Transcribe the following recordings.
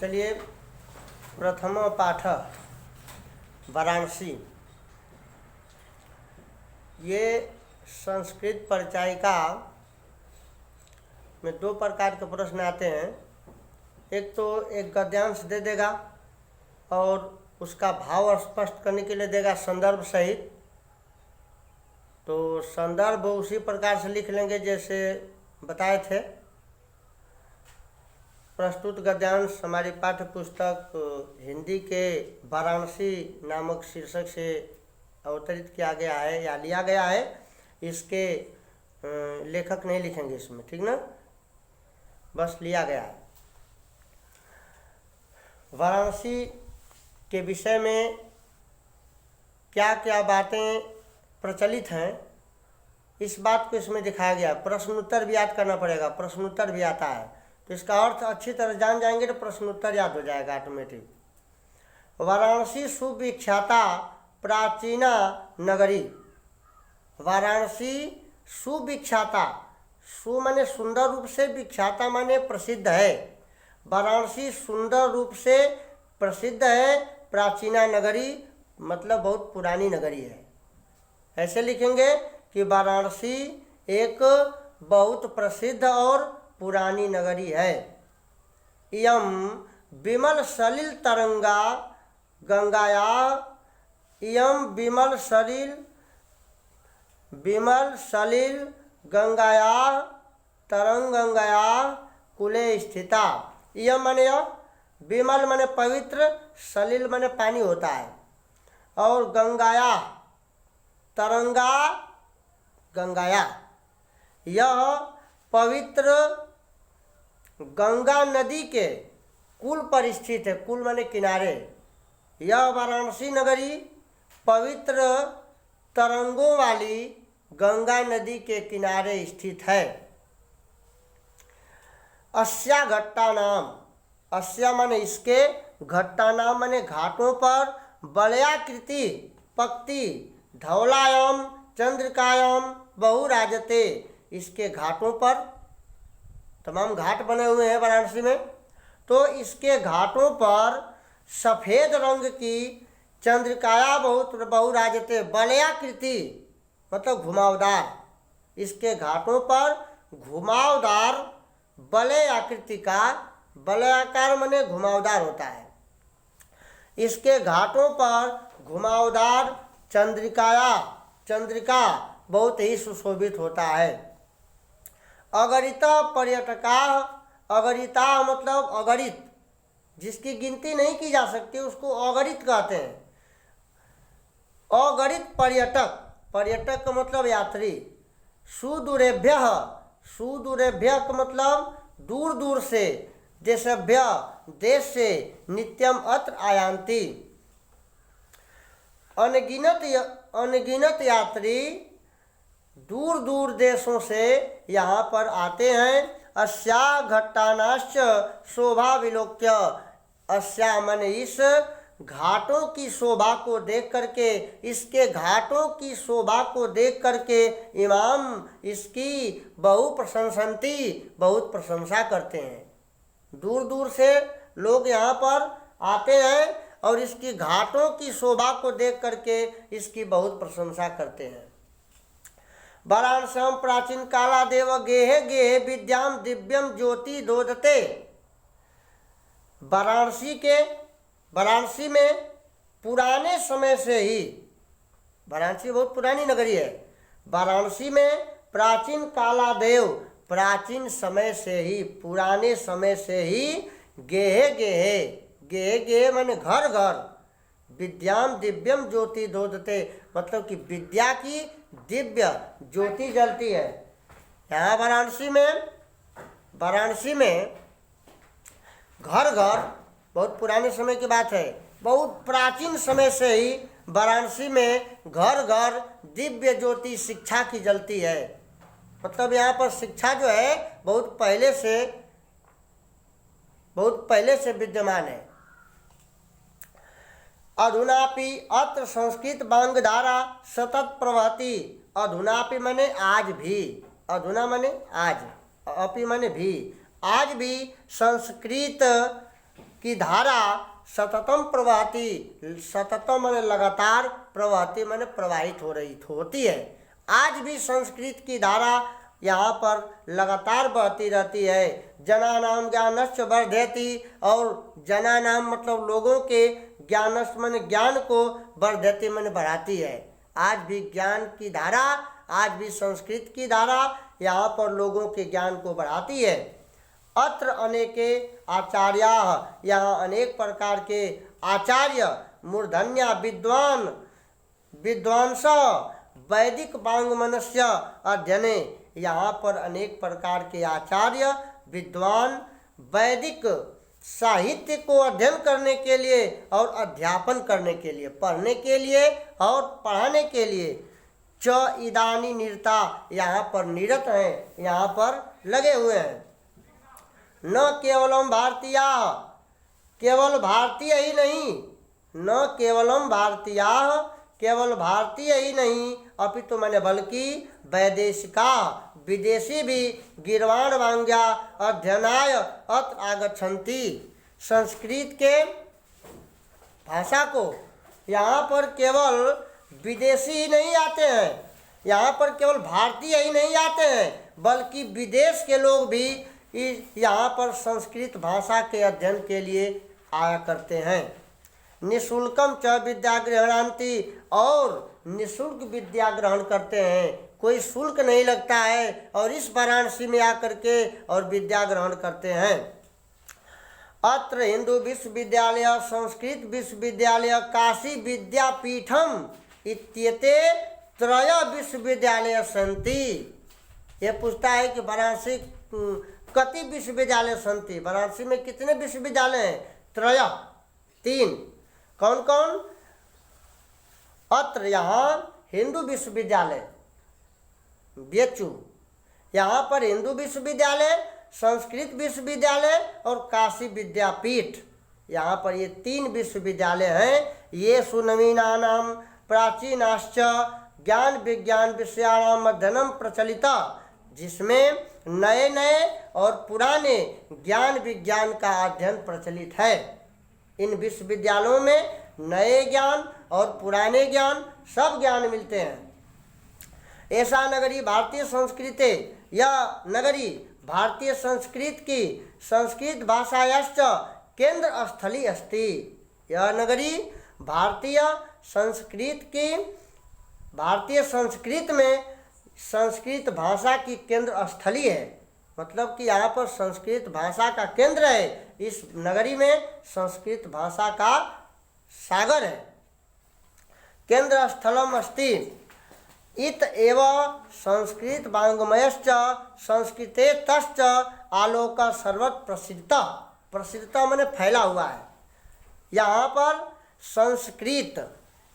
चलिए प्रथमो पाठ वाराणसी। ये संस्कृत परिचायिका में दो प्रकार के प्रश्न आते हैं। एक तो एक गद्यांश दे देगा और उसका भाव स्पष्ट करने के लिए देगा संदर्भ सहित। तो संदर्भ उसी प्रकार से लिख लेंगे जैसे बताए थे। प्रस्तुत गद्यांश हमारी पाठ्य पुस्तक हिंदी के वाराणसी नामक शीर्षक से अवतरित किया गया है या लिया गया है। इसके लेखक नहीं लिखेंगे इसमें, ठीक ना, बस लिया गया है। वाराणसी के विषय में क्या क्या बातें प्रचलित हैं, इस बात को इसमें दिखाया गया। प्रश्नोत्तर भी याद करना पड़ेगा, प्रश्नोत्तर भी आता है तो इसका अर्थ अच्छी तरह जान जाएंगे तो प्रश्नोत्तर याद हो जाएगा ऑटोमेटिक। वाराणसी सुविख्याता प्राचीना नगरी। वाराणसी सुविख्याता, सु माने सुंदर रूप से, विख्याता माने प्रसिद्ध है। वाराणसी सुंदर रूप से प्रसिद्ध है। प्राचीना नगरी मतलब बहुत पुरानी नगरी है। ऐसे लिखेंगे कि वाराणसी एक बहुत प्रसिद्ध और पुरानी नगरी है। इयम विमल सलिल तरंगा गंगाया, इयम विमल सलिल गंगाया तरंगंगाया कुले स्थिता। इयम माने विमल माने पवित्र, सलिल माने पानी होता है, और गंगाया तरंगा गंगाया, यह पवित्र गंगा नदी के कुल पर स्थित है। कुल माने किनारे। यह वाराणसी नगरी पवित्र तरंगों वाली गंगा नदी के किनारे स्थित है। अस्या घट्टा नाम, अस्या माने इसके, घट्टा नाम माने घाटों पर, वलयाकृति पक्ति धौलायाम चंद्रिकायाम बहुराजते, इसके घाटों पर तमाम घाट बने हुए हैं वाराणसी में। तो इसके घाटों पर सफ़ेद रंग की चंद्रिकाया बहुत बहुराजते, वलयाकृति मतलब घुमावदार। इसके घाटों पर घुमावदार वलय आकृति का, वलयाकार माने घुमावदार होता है। इसके घाटों पर घुमावदार चंद्रिका बहुत ही सुशोभित होता है। अगणिता पर्यटका, अगणिता मतलब अगणित, जिसकी गिनती नहीं की जा सकती उसको अगणित कहते हैं। अगणित पर्यटक, पर्यटक का मतलब यात्री। सुदूरेभ्य, सुदूरेभ्य का मतलब दूर दूर से, देशभ्य देश से, नित्यम अत्र आयांति, अनगिनत यात्री दूर दूर देशों से यहाँ पर आते हैं। अस्या घट्टानाश्च शोभा विलोक्य, अस्या माने इस घाटों की शोभा को देख करके, इसके घाटों की शोभा को देख करके इमाम इसकी बहु प्रशंसन्ति, बहुत प्रशंसा करते हैं। दूर दूर से लोग यहाँ पर आते हैं और इसकी घाटों की शोभा को देख करके इसकी बहुत प्रशंसा करते हैं। वाराणसी प्राचीन कालादेव गेहे गेहे विद्याम दिव्यम ज्योति दोदते। वाराणसी में पुराने समय से ही, वाराणसी बहुत पुरानी नगरी है। वाराणसी में प्राचीन कालादेव, प्राचीन समय से ही, पुराने समय से ही, गेहे गेहे, गेहे गेहे माने घर घर, विद्याम दिव्यम ज्योति दोदते मतलब कि विद्या की दिव्य ज्योति जलती है। यहाँ वाराणसी में घर घर, बहुत पुराने समय की बात है, बहुत प्राचीन समय से ही वाराणसी में घर घर दिव्य ज्योति शिक्षा की जलती है। मतलब यहाँ पर शिक्षा जो है बहुत पहले से विद्यमान है। अधुनापि अत्र संस्कृत बांगधारा सतत प्रवहति। अधुनापि माने आज भी, अधुना माने आज, अपि माने भी, आज भी संस्कृत की धारा सततम प्रवहती, सततम माने लगातार, प्रवहती माने प्रवाहित हो रही होती है। आज भी संस्कृत की धारा यहाँ पर लगातार बहती रहती है। जनानाम ज्ञानश्च वर्धयति, और जनानाम मतलब लोगों के, ज्ञानश्च माने ज्ञान को, वर्धयति माने बढ़ाती है। आज भी ज्ञान की धारा, आज भी संस्कृत की धारा यहाँ पर लोगों के ज्ञान को बढ़ाती है। अत्र अनेके आचार्याः, यहाँ अनेक प्रकार के आचार्य, मूर्धन्या विद्वान, विद्वांस, वैदिक वाङ्मनस्य अध्ययने, यहाँ पर अनेक प्रकार के आचार्य, विद्वान, वैदिक साहित्य को अध्ययन करने के लिए और अध्यापन करने के लिए, पढ़ने के लिए और पढ़ाने के लिए, च इदानी निरता, यहाँ पर निरत हैं, यहाँ पर लगे हुए हैं। न केवलम भारतीय, केवल भारतीय ही नहीं, न केवलम भारतीय, केवल भारतीय ही नहीं, अपितु मैंने बल्कि वैदेशिका, विदेशी भी, गिरवाण वांग्या अध्ययनाय अत्र आगच्छन्ति, संस्कृत के भाषा को यहाँ पर केवल विदेशी ही नहीं आते हैं, यहाँ पर केवल भारतीय ही नहीं आते हैं, बल्कि विदेश के लोग भी यहाँ पर संस्कृत भाषा के अध्ययन के लिए आया करते हैं। निःशुल्कम च विद्या ग्रहणान्ति, और निःशुल्क विद्या ग्रहण करते हैं, कोई शुल्क नहीं लगता है, और इस वाराणसी में आकर के और विद्या ग्रहण करते हैं। अत्र हिंदू विश्वविद्यालय, संस्कृत विश्वविद्यालय, काशी विद्यापीठम इत्येते त्रय विश्वविद्यालय सन्ति। ये पूछता है कि वाराणसी कति विश्वविद्यालय सन्ति, वाराणसी में कितने विश्वविद्यालय हैं? त्रय, 3। कौन कौन? अत्र यहाँ हिंदू विश्वविद्यालय बेचू, यहाँ पर हिंदू विश्वविद्यालय, संस्कृत विश्वविद्यालय और काशी विद्यापीठ, यहाँ पर ये 3 विश्वविद्यालय हैं। ये सुनवीनानाम प्राचीनाश्च ज्ञान विज्ञान विषयाणाम अध्ययनम प्रचलिता, जिसमें नए नए और पुराने ज्ञान विज्ञान का अध्ययन प्रचलित है। इन विश्वविद्यालयों में नए ज्ञान और पुराने ज्ञान सब ज्ञान मिलते हैं। ऐसा नगरी भारतीय संस्कृते, यह नगरी भारतीय संस्कृत की, संस्कृत भाषायाश्च केंद्र स्थली अस्ति, यह नगरी भारतीय संस्कृत की, भारतीय संस्कृत में संस्कृत भाषा की केंद्र स्थली है, मतलब कि यहाँ पर संस्कृत भाषा का केंद्र है। इस नगरी में संस्कृत भाषा का सागर है। केंद्र स्थलम अस्ति इत एव संस्कृत वाङ्मयश्च संस्कृते तश्च आलोक सर्वत्र प्रसिद्धता, प्रसिद्धता माने फैला हुआ है। यहाँ पर संस्कृत,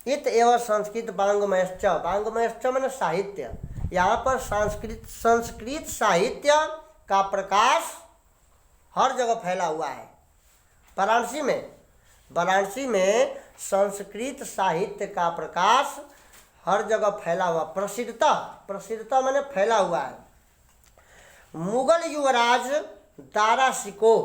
इत एव संस्कृत वाङ्मयश्च, वाङ्मयश्च माने साहित्य, यहाँ पर संस्कृत साहित्य का प्रकाश हर जगह फैला हुआ है। वाराणसी में संस्कृत साहित्य का प्रकाश हर जगह फैला हुआ, प्रसिद्धता, प्रसिद्धता माने फैला हुआ है। मुगल युवराज दारा शिकोह,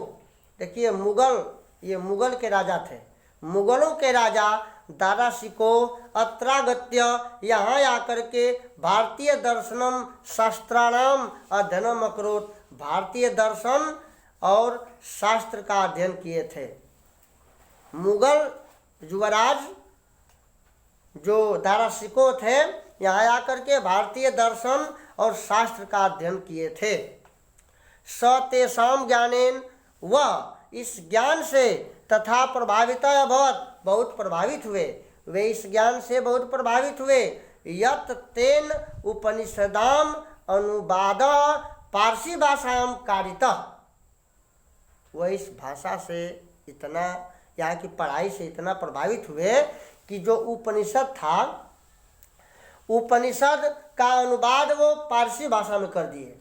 देखिए मुगल, ये मुगल के राजा थे, मुगलों के राजा दारा शिकोह अत्रागत्य, यहाँ आकर के भारतीय दर्शनम शास्त्राणाम अध्ययनम अकरोत्, भारतीय दर्शन और शास्त्र का अध्ययन किए थे। मुगल युवराज जो दारा शिकोह थे, यहाँ आकर के भारतीय दर्शन और शास्त्र का अध्ययन किए थे। स तेषां ज्ञानेन, वह इस ज्ञान से तथा प्रभावित अभवत्, बहुत प्रभावित हुए, वे इस ज्ञान से बहुत प्रभावित हुए। यत् तेन उपनिषदाम अनुवाद पारसी भाषायां कारितः, वह इस भाषा से इतना, यहाँ की पढ़ाई से इतना प्रभावित हुए कि जो उपनिषद था, उपनिषद का अनुवाद वो पारसी भाषा में कर दिए।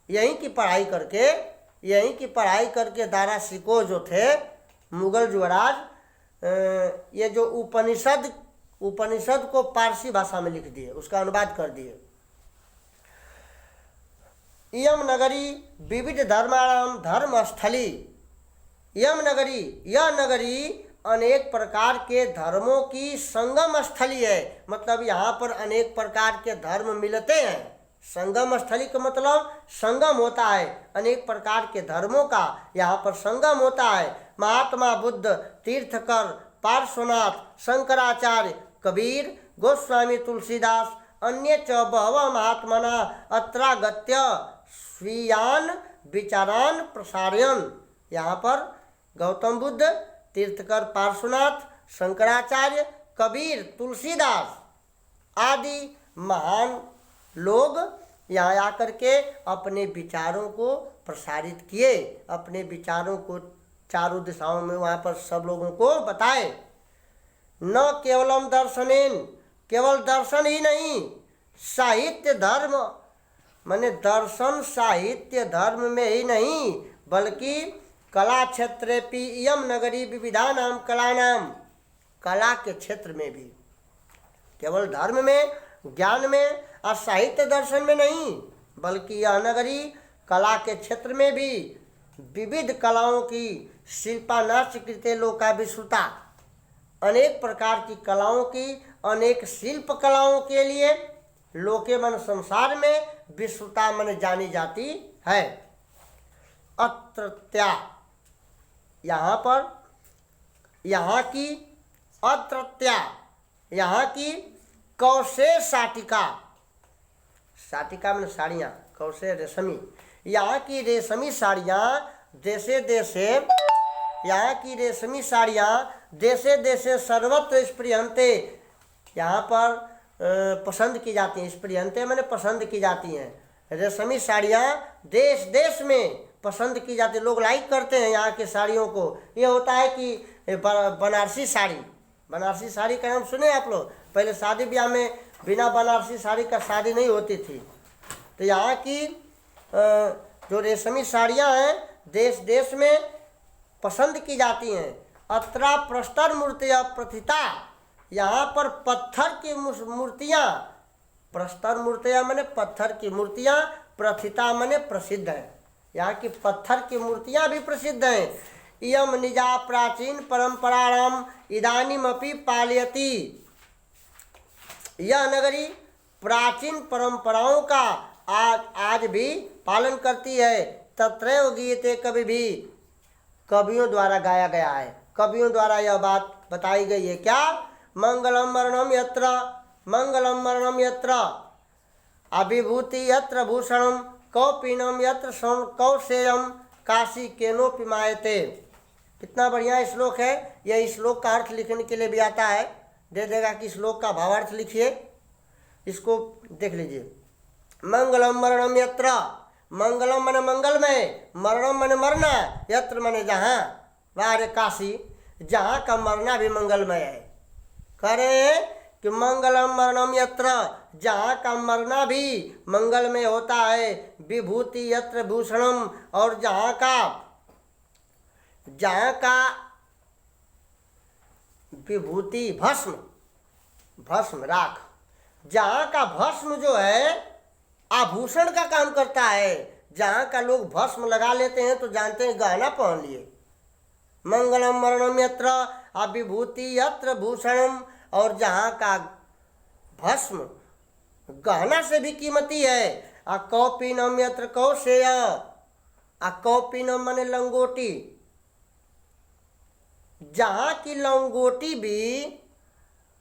यहीं की पढ़ाई करके दारा शिकोह जो थे मुगल युवराज, ये जो उपनिषद को पारसी भाषा में लिख दिए, उसका अनुवाद कर दिए। इयम नगरी विविध धर्माणाम धर्मस्थली, यम नगरी, यह नगरी अनेक प्रकार के धर्मों की संगम स्थली है। मतलब यहाँ पर अनेक प्रकार के धर्म मिलते हैं। संगम स्थली का मतलब संगम होता है, अनेक प्रकार के धर्मों का यहाँ पर संगम होता है। महात्मा बुद्ध, तीर्थकर, पार्श्वनाथ, शंकराचार्य, कबीर, गोस्वामी तुलसीदास, अन्य च बहवः महात्मना अत्रागत्य स्वीयान विचारान प्रसारयन्। यहाँ पर गौतम बुद्ध, तीर्थकर, पार्श्वनाथ, शंकराचार्य, कबीर, तुलसीदास आदि महान लोग यहाँ आकर के अपने विचारों को प्रसारित किए, अपने विचारों को चारों दिशाओं में वहाँ पर सब लोगों को बताए। न केवलम दर्शनेन, केवल दर्शन ही नहीं, साहित्य धर्म माने दर्शन साहित्य धर्म में ही नहीं, बल्कि कला क्षेत्रेपि इयम नगरी विविधानाम कलानाम, कला के क्षेत्र में भी, केवल धर्म में, ज्ञान में और साहित्य दर्शन में नहीं, बल्कि यह नगरी कला के क्षेत्र में भी विविध कलाओं की शिल्पानाश कृते लोका विश्रुता, अनेक प्रकार की कलाओं की, अनेक शिल्प कलाओं के लिए लोके मन संसार में विश्रुता मन जानी जाती है। अत्रत्या, यहाँ पर यहाँ की अत्रत्या, यहाँ की कौशे साटिका, साटिका में साड़ियाँ, कौशे रेशमी, यहाँ की रेशमी साड़ियाँ देशे देशे, यहाँ की रेशमी साड़ियाँ देशे देशे सर्वत्र स्प्रियंते, यहाँ पर पसंद की जाती हैं। स्प्रियंते मैंने पसंद की जाती हैं। रेशमी साड़ियाँ देश देश में पसंद की जाती, लोग लाइक करते हैं यहाँ की साड़ियों को। ये होता है कि बनारसी साड़ी, बनारसी साड़ी का नाम सुने आप लोग? पहले शादी ब्याह में बिना बनारसी साड़ी का शादी नहीं होती थी। तो यहाँ की जो रेशमी साड़ियाँ हैं देश देश में पसंद की जाती हैं। अत्रा प्रस्तर मूर्तियाँ प्रथिता, यहाँ पर पत्थर की मूर्तियाँ, प्रस्तर मूर्तियाँ माने पत्थर की मूर्तियाँ, प्रथिता माने प्रसिद्ध है। यहाँ की पत्थर की मूर्तियाँ भी प्रसिद्ध हैं। इयम निजा प्राचीन परंपराणाम इदानीमपि पालयति, यह नगरी प्राचीन परंपराओं का आज भी पालन करती है। तत्रैव गीयते, कभी भी कवियों द्वारा गाया गया है, कवियों द्वारा यह बात बताई गई है। क्या? मंगलम मरणम यत्र, मंगलम मरणम यत्र, अभिभूति यत्र भूषणम, कौपीनम यत्र कौशेयम, काशी केनोपि मायते। कितना बढ़िया श्लोक है। यह श्लोक का अर्थ लिखने के लिए भी आता है, दे देगा कि श्लोक का भावार्थ लिखिए, इसको देख लीजिए। मंगलम मरणम यत्र, मंगलम माने मंगलमय, मरणम माने मरना, यत्र माने जहाँ, वारे काशी, जहाँ का मरना भी मंगलमय है। कह रहे हैं कि मंगलम मरणम यत्र, जहाँ का मरना भी मंगलमय होता है। विभूति यत्र भूषणम, और जहाँ का विभूति भस्म, भस्म राख, जहाँ का भस्म जो है आभूषण का काम करता है। जहाँ का लोग भस्म लगा लेते हैं तो जानते हैं गहना पहन लिए। मंगलम मरणम यत्र अभिभूति यत्र भूषणम, और जहाँ का भस्म गहना से भी कीमती है। कौपीनम यत्र कौशेय, कौपीनम माने लंगोटी, जहाँ की लंगोटी भी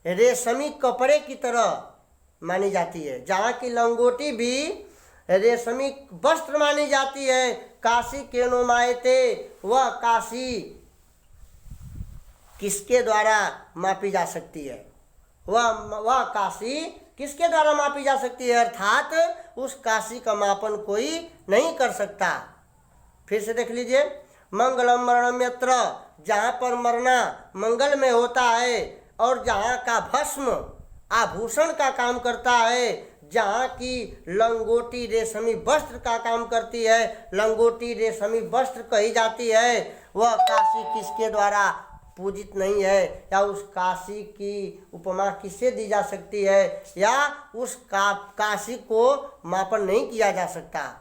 रेशमी कपड़े की तरह मानी जाती है, जहाँ की लंगोटी भी रेशमी वस्त्र मानी जाती है। काशी केनो मायते, वह काशी किसके द्वारा मापी जा सकती है? वह काशी किसके द्वारा मापी जा सकती है? अर्थात उस काशी का मापन कोई नहीं कर सकता। फिर से देख लीजिए। मंगलम मरणम यत्र, जहाँ पर मरना मंगल में होता है, और जहाँ का भस्म आभूषण का काम करता है, जहाँ की लंगोटी रेशमी वस्त्र का काम करती है, लंगोटी रेशमी वस्त्र कही जाती है, वह काशी किसके द्वारा पूजित नहीं है? या उस काशी की उपमा किससे दी जा सकती है? या उस काशी को मापन नहीं किया जा सकता।